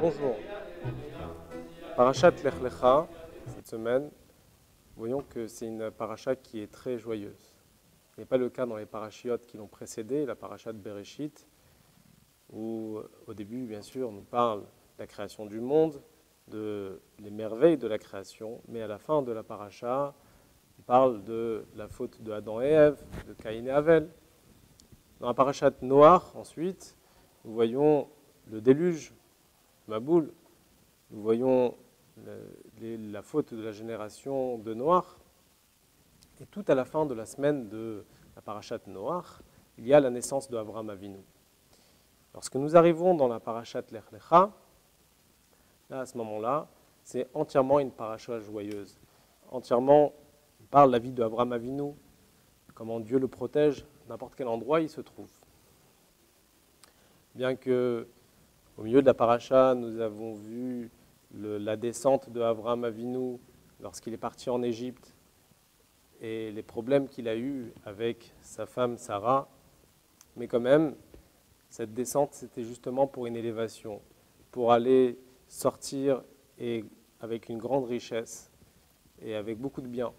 Bonjour. Parashat Lech Lecha, cette semaine, voyons que c'est une parasha qui est très joyeuse. Ce n'est pas le cas dans les parachiotes qui l'ont précédé, la parashat Bereshit, où au début, bien sûr, on nous parle de la création du monde, de les merveilles de la création, mais à la fin de la parasha, on parle de la faute de Adam et Ève, de Caïn et Abel. Dans la parashat Noach, ensuite, nous voyons le déluge, Maboul, nous voyons la faute de la génération de Noach. Et tout à la fin de la semaine de la parashat Noach, il y a la naissance de Avraham Avinu. Lorsque nous arrivons dans la parashat Lech Lecha, là, à ce moment-là, c'est entièrement une parasha joyeuse. Entièrement, on parle de la vie de Avraham Avinu, comment Dieu le protège, n'importe quel endroit il se trouve. Bien que, au milieu de la parasha, nous avons vu la descente de Avraham Avinu lorsqu'il est parti en Égypte et les problèmes qu'il a eus avec sa femme Sarah. Mais quand même, cette descente, c'était justement pour une élévation, pour aller sortir et avec une grande richesse et avec beaucoup de biens.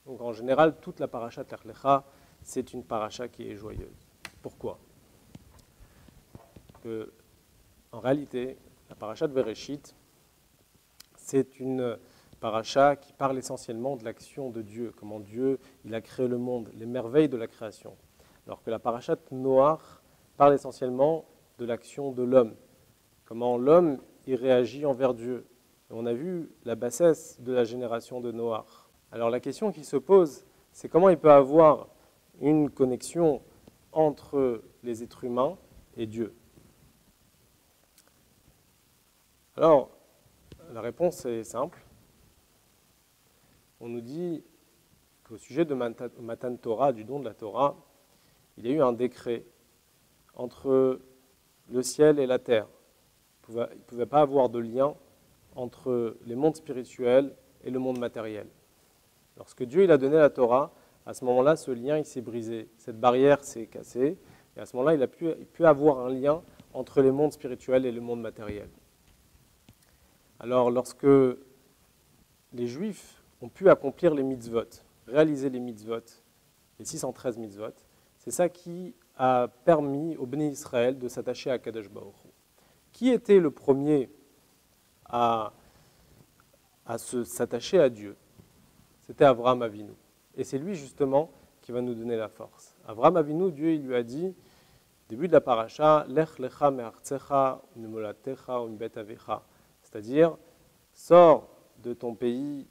Donc en général, toute la parasha Lech Lecha, c'est une parasha qui est joyeuse. Pourquoi ? En réalité, la parasha de Bereshit, c'est une parasha qui parle essentiellement de l'action de Dieu, comment Dieu il a créé le monde, les merveilles de la création. Alors que la parasha de Noach parle essentiellement de l'action de l'homme, comment l'homme il réagit envers Dieu. Et on a vu la bassesse de la génération de Noach. Alors la question qui se pose, c'est comment il peut avoir une connexion entre les êtres humains et Dieu. Alors, la réponse est simple. On nous dit qu'au sujet de Matan Torah, du don de la Torah, il y a eu un décret entre le ciel et la terre. Il ne pouvait pas avoir de lien entre les mondes spirituels et le monde matériel. Lorsque Dieu il a donné la Torah, à ce moment-là, ce lien il s'est brisé. Cette barrière s'est cassée. Et à ce moment-là, il a pu avoir un lien entre les mondes spirituels et le monde matériel. Alors, lorsque les Juifs ont pu accomplir les mitzvot, réaliser les mitzvot, les 613 mitzvot, c'est ça qui a permis au Béni Israël de s'attacher à Kadosh Baruch Hu. Qui était le premier à s'attacher à Dieu? C'était Avraham Avinu. Et c'est lui justement qui va nous donner la force. Avraham Avinu, Dieu il lui a dit, début de la paracha, Lech lecha me'artzecha u'mimolatecha u'mbet avecha. C'est-à-dire, sors de ton pays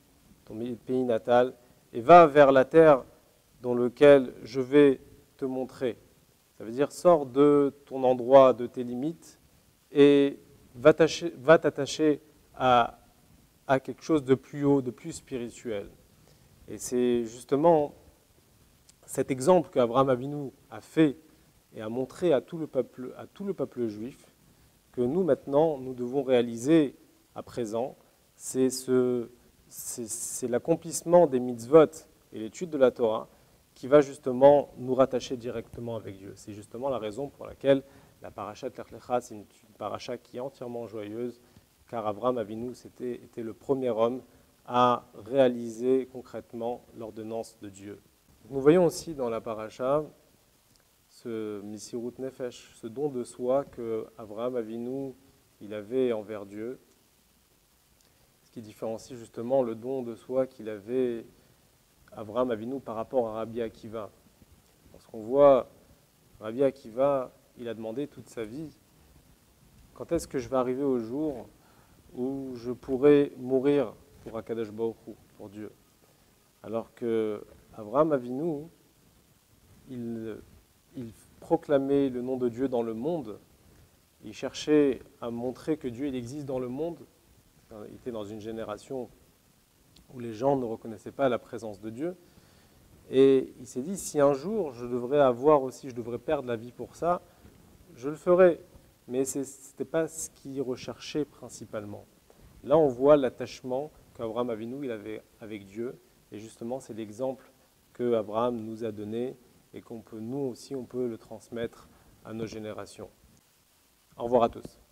natal, et va vers la terre dans laquelle je vais te montrer. Ça veut dire, sors de ton endroit, de tes limites, et va t'attacher à quelque chose de plus haut, de plus spirituel. Et c'est justement cet exemple qu'Avraham Avinu a fait et a montré à tout le peuple juif, que nous maintenant, nous devons réaliser à présent, c'est l'accomplissement des mitzvot et l'étude de la Torah qui va justement nous rattacher directement avec Dieu. C'est justement la raison pour laquelle la parasha Lech Lecha, c'est une parasha qui est entièrement joyeuse, car Avraham Avinu était le premier homme à réaliser concrètement l'ordonnance de Dieu. Nous voyons aussi dans la parasha ce Misirut Nefesh, ce don de soi que Avraham Avinu il avait envers Dieu, qui différencie justement le don de soi qu'il avait Avraham Avinu par rapport à Rabbi Akiva. Parce qu'on voit Rabbi Akiva, il a demandé toute sa vie, quand est-ce que je vais arriver au jour où je pourrai mourir pour Akadosh Baruch Hu, pour Dieu. Alors que Avraham Avinu, il proclamait le nom de Dieu dans le monde, il cherchait à montrer que Dieu il existe dans le monde. Il était dans une génération où les gens ne reconnaissaient pas la présence de Dieu. Et il s'est dit, si un jour je devrais perdre la vie pour ça, je le ferai. Mais ce n'était pas ce qu'il recherchait principalement. Là, on voit l'attachement qu'Avraham Avinu il avait avec Dieu. Et justement, c'est l'exemple que Abraham nous a donné et nous aussi, on peut le transmettre à nos générations. Au revoir à tous.